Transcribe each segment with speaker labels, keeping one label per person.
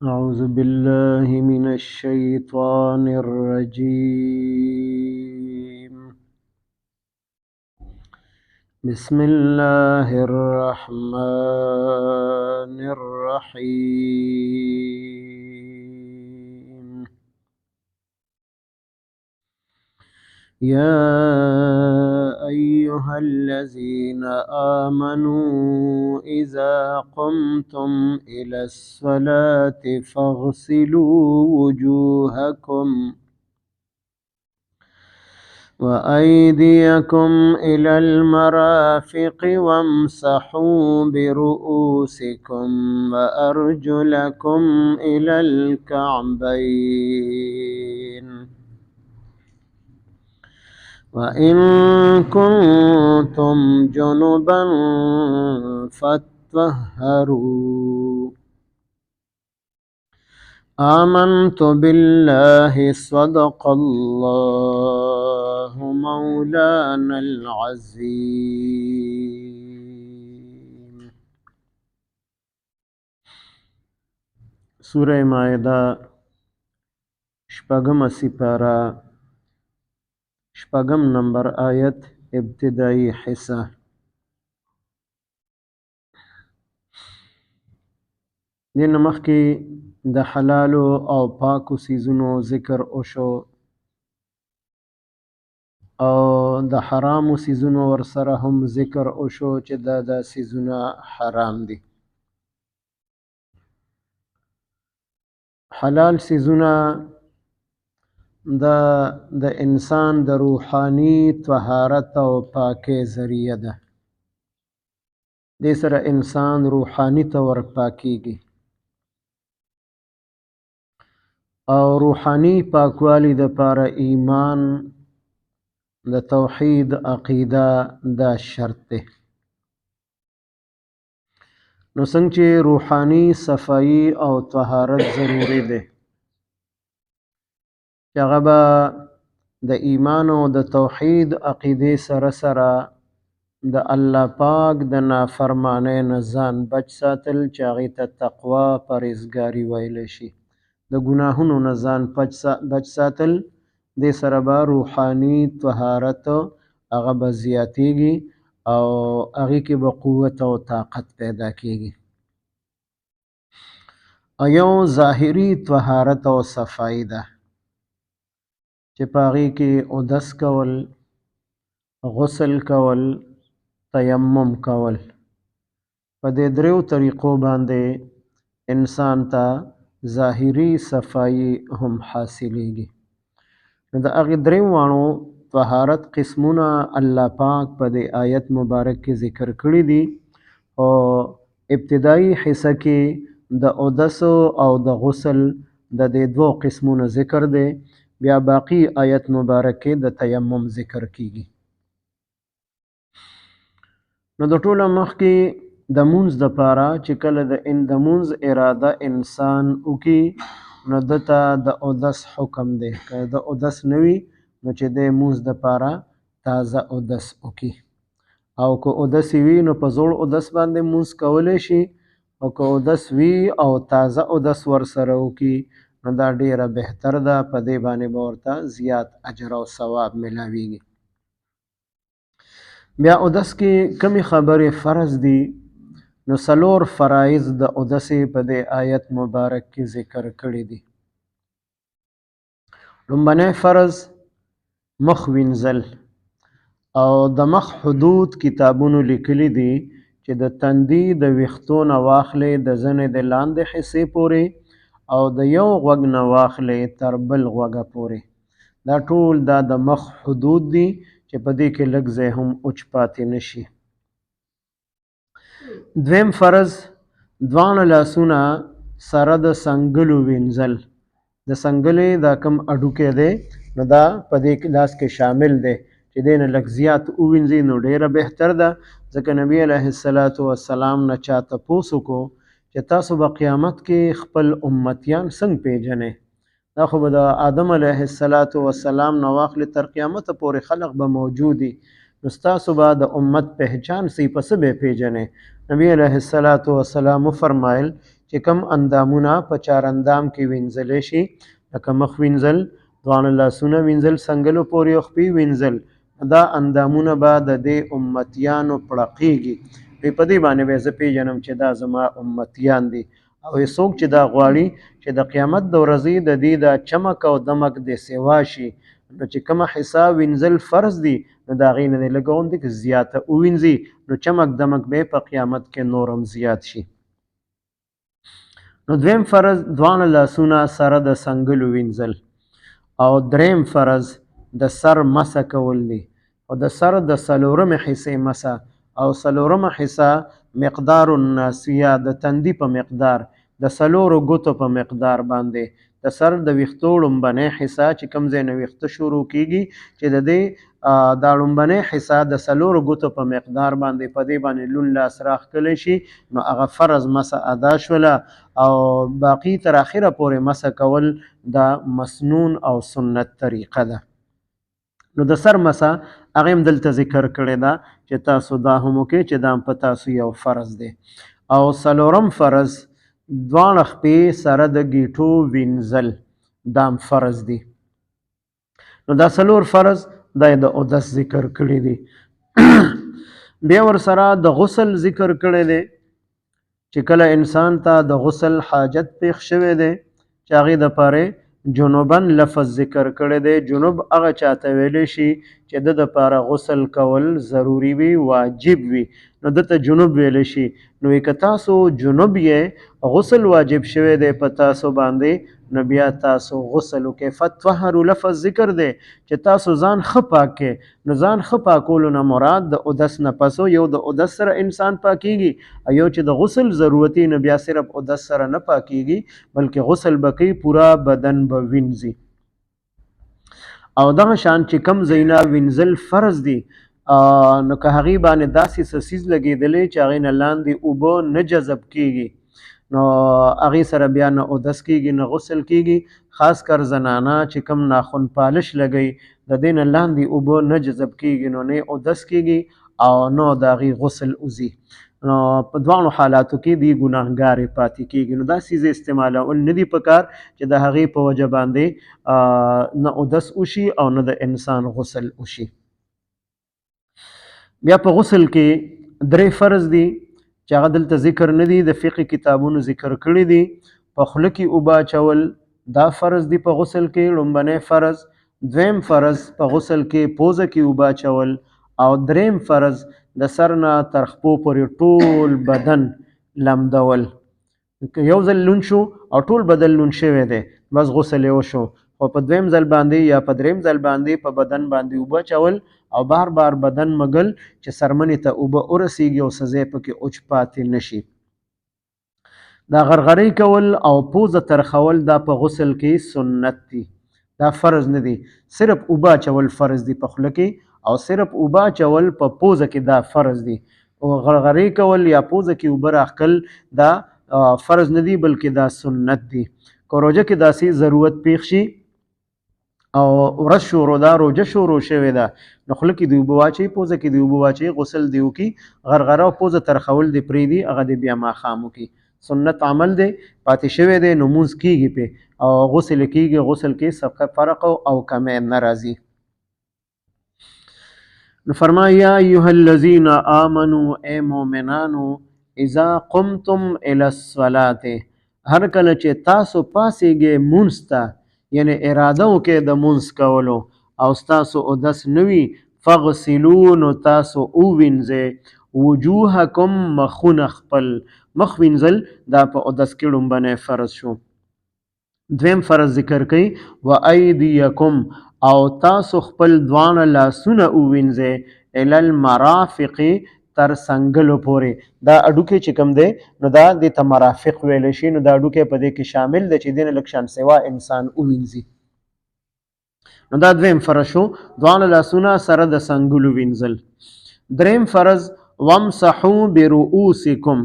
Speaker 1: أعوذ بالله من الشيطان الرجيم. بسم الله الرحمن الرحيم. يا أيها الذين آمنوا إذا قمتم إلى الصلاة فاغسلوا وجوهكم وأيديكم إلى المرافق وامسحوا برؤوسكم وأرجلكم إلى الكعبين وإن كنتم جنبا فاطهروا آمنت بالله صدق الله مولانا العظيم. سورة مائدہ شپږم سپارہ شپږم نمبر آیت ابتدائی حصہ. دین مخکې د حلالو او پاکو سیزونو ذکر وشو او د حرامو سیزونو ورسره هم ذکر وشو چې دا سیزونه حرام دي. حلال سیزونه د انسان د روحانی طهارت او پاکۍ ذریعہ ده. دې سره انسان روحانی ته ورپاکیږي او روحانی پاکوالی د پاره ایمان د توحید عقیده دا شرط ده. نو څنګه چې روحانی صفائی او طهارت ضروری ده چې هغه به د ایمان او د توحید عقیده سره سره د الله پاک د نافرمانی نه ځان بچ ساتل چې هغې ته تقوا پرهیزګاري ویلی شي. د ګناهونو نه ځان بچ ساتل دې سره به روحانی طهارت هغه به زیاتیږي او هغې کې به قوت او طاقت پیدا کیږي. یو ظاهري طهارت او صفائی ده چې په هغې کې اودس کول، غسل کول، تیمم کول. په دې دریو طریقو باندې انسان ته ظاهري صفائی هم حاصلیږي. نو د هغې دریوانو طهارت قسمونه الله پاک په دې آیت مبارک کې ذکر کړي دي او ابتدایي حصہ کې د اودس او د غسل د دې دوو قسمونو ذکر دی، بیا باقی آیت مبارک کې د تیمم ذکر کیږي. نو د ټوله مخکې د مونځ دپاره چې کله د مونځ اراده انسان وکړي نو ده ته د اودس حکم دی. که د اودس نه وي نو چې دی مونځ دپاره تازه اودس وکړي او که اودس یې وي نو په زوړ اودس باندې مونځ کولی شي او که اودس وي او تازه اودس ورسره وکړي نو دا ډیره بهتر ده. په دې باندې به ورته زیات اجر او ثواب ملاویږي. بیا اودس کې کمی خبرې فرض دي نو 4 فرایض د اودس په دې آیت مبارک کې ذکر کړي دي. لومبنی فرض مخ وینځل او د مخ حدود کتابونو لیکلي دي چې د تندي د ویښتو نه واخلې د زنې د لاندې حصې پورې او د یو غوږ نه واخلې تر بل غوږه پورې. دا ټول د مخ حدود دي چې په دې کې لږ ځای هم اوچ پاتې نشي. دویم فرض دواړه لاسونه سره د سنګلو وینځل. د سنګلې دا کم اډوکی دی نو دا په دې لاس کې شامل دی چې دی نه لږ زیات ووینځي نو ډیره بهتر ده. ځکه نبي علیه السلام نه چا تپوس وکړو چې تاسو به قیامت کې خپل امتیان څنګه پیژنئ؟ دا خو به د آدم علیه السلام نه واخلې تر قیامته پورې خلق به موجودي نو ستاسو به د امت پہچان سی په څه به پیژنئ؟ نبی علیه السلام وفرمایل چې کم اندامونه په چار اندام کې وینځلی شي، لکه مخ وینځل، دواړه لاسونه وینځل، څنګلو پورې او خپې وینځل، دا اندامونه به د دې امتیانو پړقېږي. په دې باندې به زه پیژنم چې دا زما امتیان دي. او څوک چې دا غواړي چې د قیامت د ورځې د دې دا چمک او دمک د سیوا شي، نو چې کومه حصه وینځل فرض دي نو د هغې نه دی لږه غوندې که زیاته ووینځي نو چمک دمک به په قیامت کې نورم زیات شي. نو دویم فرض دواړه لاسونه سره د څنګلو وینځل، او دریم فرض د سر مسه کول دي، او د سر د څلورمې حصې مسه، او څلورمه حصه مقدار الناسیه د تندي په مقدار، د څلورو ګوتو په مقدار باندې، د سر د ویښتو لومبنۍ حصه چې کوم ځای نه ویښته شروع کیږي چې د دې دا لومبنۍ حصه د څلورو ګوتو په مقدار باندې په دې باندې لون لاس راښکلی شي نو هغه فرض مسه ادا شوله. او باقی تر اخره پورې مسه کول دا مسنون او سنت طریقه ده. نو د سر مسه هغه هم دلته ذکر کړی ده چې تاسو دا هم وکړئ چې دا هم په تاسو یو فرض دی. او څلورم فرض دواړه خپې سره د ګیټو وینځل، دا هم فرض دی. نو دا څلور فرض دا د اودس ذکر کړی دی. بیا ورسره د غسل ذکر کړی دی چې کله انسان ته د غسل حاجت پیښ شوی دی چې هغې دپاره جنوبن لفظ ذکر کړی دی. جنوب هغه چاته ویلی شي چې د دپاره غسل کول ضروري وي، واجب وي، نو دته جنوب ویلی شي. نو که تاسو جنوب یې غسل واجب شوی دی په تاسو باندې نو بیا تاسو غسل وکړئ. فتطهروا لفظ ذکر دی چې تاسو ځان ښه پاک کړئ. نو ځان ښه پاکولو نه مراد د اودس نه پسو یو د اودس سره انسان پاکیږي، او یو چې د غسل ضرورت نو بیا صرف اودس سره نه پاکیږي بلکې غسل به کوي، پورا بدن به وینځي. او دغه شان چې کم ځایونه وینځل فرض دي نو که هغې باندې داسې څه څیز لګېدلی چې هغې نه لاندې اوبه نه جذب کیږي نو هغې سره بیا نه اودس کیږي نه غسل کیږي. خاص کر زنانه چې کم ناخن پالش لګوي د دې نه لاندې اوبه نه جذب کیږي نو نه اودس کیږي او نه د هغې غسل وځي. نو په دواړو حالاتو کې دی ګناهګارې پاتې کیږي. نو دا څیز استعمالول نه دي پکار چې د هغې په وجه باندې نه اودس وشي او نه د انسان غسل وشي. بیا په غسل کې درې فرض دي چې هغه دلته ذکر نه دي، د فقه کتابونو ذکر کړي دي. په خوله کې اوبه اچول دا فرض دي په غسل کې، لومبنی فرض. دویم فرض په غسل کې پوزه کې اوبه اچول، او دریم فرض د سر نه تر خپو پورې ټول بدن لمدول. یو ځل لون شو او ټول بدن لون شوی دی بس غسل یې وشو، خو په دویم ځل باندې یا په دریم ځل باندې په بدن باندې اوبه اچول او بار بار بدن مګل چې سرمنې ته اوبه ورسیږي او څه ځای پکې اوچ پاتې نشي. دا غرغرې کول او پوزه ترخول دا په غسل کې سنت دي، دا فرض نه دي. صرف اوبه اچول فرض دي په خوله کې، او صرف اوبه اچول په پوزه کې دا فرض دي. او غرغرې کول یا پوزه کې اوبه راښکل دا فرض نه دي بلکې دا سنت دي. که روژه کې داسې ضرورت پیښ شي او ورځ شروع ده، روژه شروع شوې ده، نو خوله کې دې اوبه واچوي، پوزه کې دې اوبه واچوي، غسل دې وکړي، غرغره او پوزه ترخول دې پرېږدي، هغه دې بیا ماښام وکړي. سنت عمل دی پاتې شوی دی نو مونځ کېږي پې او غسل کېږي. غسل کې سبقه فرق او کمی نه راځي. نو فرمایي یا ایها الذین آمنوا ای مؤمنانو اذا قمتم الی الصلاة، هر کله چې تاسو پاسېږئ مونځ ته، یعنی اراده وکړئ د مونځ کولو او ستاسو اودس نه وي، فغسلو نو تاسو ووینځئ وجوهکم مخونه خپل. مخ وینځل دا په اودس کې لومبنی فرض شو. دویم فرض ذکر کوي و ایدیکم، او تاسو خپل دواړه لاسونه ووینځئ الی المرافق، تر څنګلو پورې. دا اډوکی چې کوم دی نو دا دې ته مرافق ویلی شي، نو دا اډوکی په دې کې شامل دی چې دې نه لږ شان سوا انسان ووینځي. نو دا دویم فرض شو، دواړه لاسونه سره د څنګلو وینځل. دریم فرض وامسحوا برؤوسکم،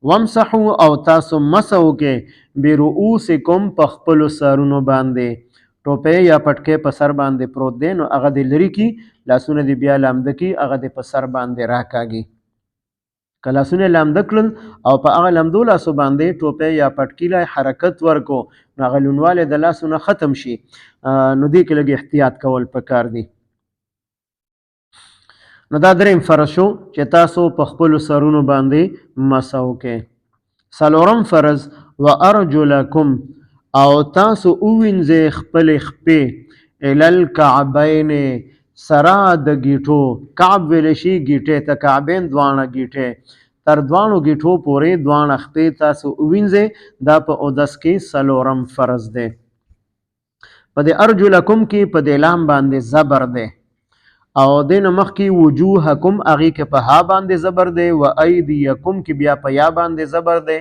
Speaker 1: وامسحوا او تاسو مسح وکئ برؤوسکم په خپلو سرونو باندې. ټوپۍ یا پټکی په سر باندې پروت دی نو هغه دې لرې کړي، لاسونه دې بیا لامده کړي، هغه دې په سر باندې راکاږي. که لاسونه لامده کړل او په هغه لمدو لاسو باندې ټوپۍ یا پټکي لا حرکت ورکو نو هغه لوندوالی د لاسو نه ختم شي. نو دې کې لږ احتیاط کول پکار دي. نو دا دریم فرض شو چې تاسو په خپلو سرونو باندې مسح وکړئ. څلورم فرض وارجلکم او تاسو ووینځئ خپلې خپې الی الکعبین سره د ګیټو. کعب ویلی شي ګیټې ته، کعبین دواړه ګیټې، تر دواړو ګیټو پورې دواړه خپې تاسو ووینځئ. دا په اودس کې څلورم فرض دی. په دې ارجلکم کې په دې لام باندې زبر دی او دین مخکې وجوهکم هغې کې په ها باندې زبر دی، و ایدیکم کې بیا په یا باندې زبر دی.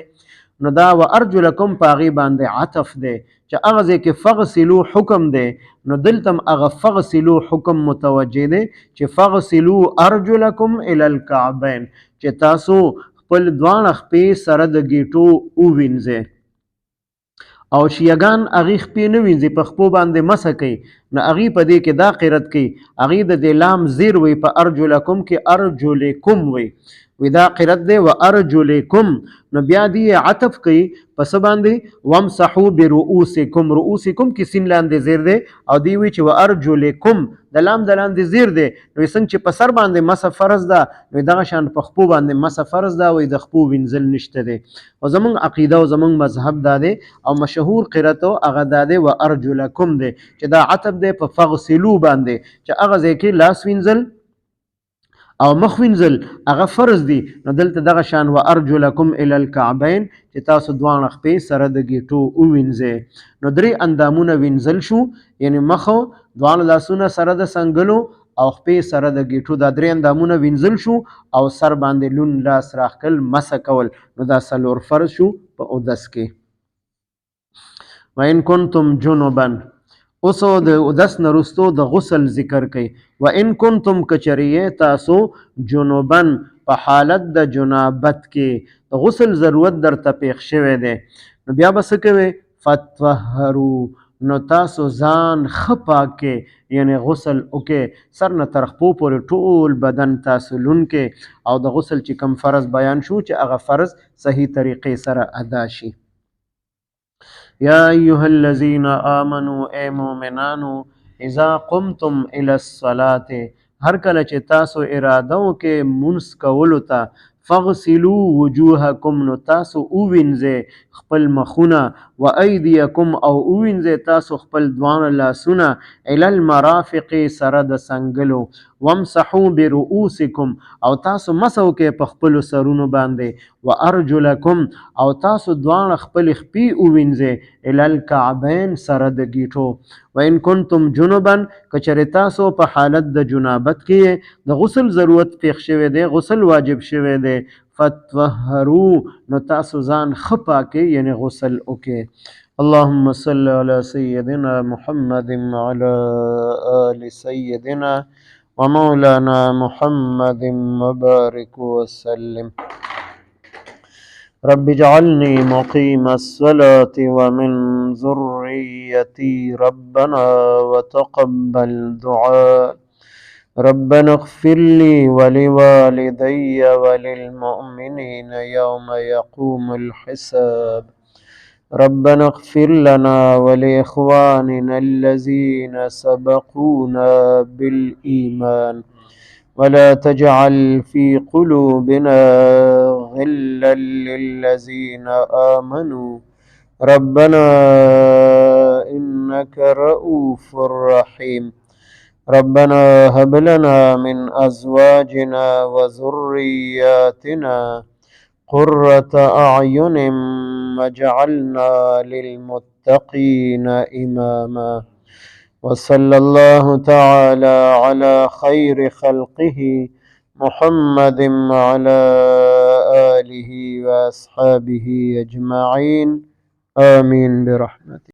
Speaker 1: نو دا و ارجلکم په هغې باندې عطف دی چې هغه ځای کې فغسلو حکم دی. نو دلته هم هغه فغسلو حکم متوجه دی چې فغسلو ارجلکم الی الکعبین، چې تاسو خپل دواړه خپې سره د ګیټو ووینځئ. او شیعګان هغې خپې نه وینځي، په خپو باندې مسح کوي. نو هغې په دې کې دا قرت کوي، هغې د دې لام زیر وي په ارجلکم کې ارجلکم وي، وی دا قرت دی و ارجلکم. نو بیا دی عطف کوي په څه باندې وامسحو برؤوسکم. رؤوسکم کې سین لاندې زیر دی او دی وی چې و ارجلکم د لام د لاندې زیر دی. نو څنګه چې په سر باندې مسح فرض ده نو دغه شان په خپو باندې مسح فرض ده، وی د خپو وینځل نشته دی. او زمونږ عقیده او زمونږ مذهب دا دی او مشهور قرت هغه دا دی و ارجلکم دی چې دا عطف دی په فغسلو باندې، چې هغه ځای کې لاس وینځل او مخ وینځل هغه فرض دي. نو دلته دغه شان و ارجلکم الی الکعبین چې تاسو دواړه خپې سره د ګیټو ووینځئ. نو درې اندامونه وینځل شو، یعنی مخ دواړه لاسونه سره د سنګلو او خپې سره د ګیټو، دا درې اندامونه وینځل شو او سر باندې لون لاس راخکل مسح کول. نو دا څلور فرض شو په اودس کې. وان کنتم جنبا، اوس د اودس نه وروستو د غسل ذکر کوي. وان کنتم کچریه تاسو جنوبن په حالت د جنابت کې د غسل ضرورت درته پیښ شوی دی، نو بیا به څه کوئ؟ فتطهروا، نو تاسو ځان ښه پاک کې، یعنی غسل وکې سر نه تر خپو پورې ټول بدن تاسو لون کې، او د غسل چې کوم فرض بیان شو چې هغه فرض صحیح طریقې سره ادا شي. یا ایها الذین آمنوا ای مؤمنانو اذا قمتم الی الصلاة، هر کله چې تاسو اراده وکې مونځ کولو ته، فغسلوا وجوهکم، نو تاسو ووینځئ خپل مخونه، و ایدیکم او ووینځئ تاسو خپل دواړه لاسونه، الی المرافق سره د سنګلو، وامسحوا برؤوسکم او تاسو مسح وکئ په خپلو سرونو باندې، و ارجلکم او تاسو دواړه خپل خپې ووینځئ الی الکعبین سره د ګیټو. وان کنتم جنبا، کچره تاسو په حالت د جنابت کې د غسل ضرورت پیښ شوی دی، غسل واجب شوی دی، فتطهروا، نو تاسو ځان ښه پاکئ یعنی غسل وکئ. اللهم صل علی سیدنا محمد وعلى آل سیدنا ومولانا محمد وبارك وسلم. رب اجعلني مقيم الصلاة ومن ذريتي ربنا وتقبل دعاء. ربنا اغفر لي ولوالدي وللمؤمنين يوم يقوم الحساب. ربنا اغفر لنا ولإخواننا الذين سبقونا بالإيمان ولا تجعل في قلوبنا غلا للذين آمنوا ربنا إنك رؤوف رحيم. ربنا هب لنا من أزواجنا وذرياتنا قرة أعين واجعلنا للمتقين إماما. وصلى الله تعالى على خير خلقه محمد وعلى آله وأصحابه أجمعين. آمين برحمته.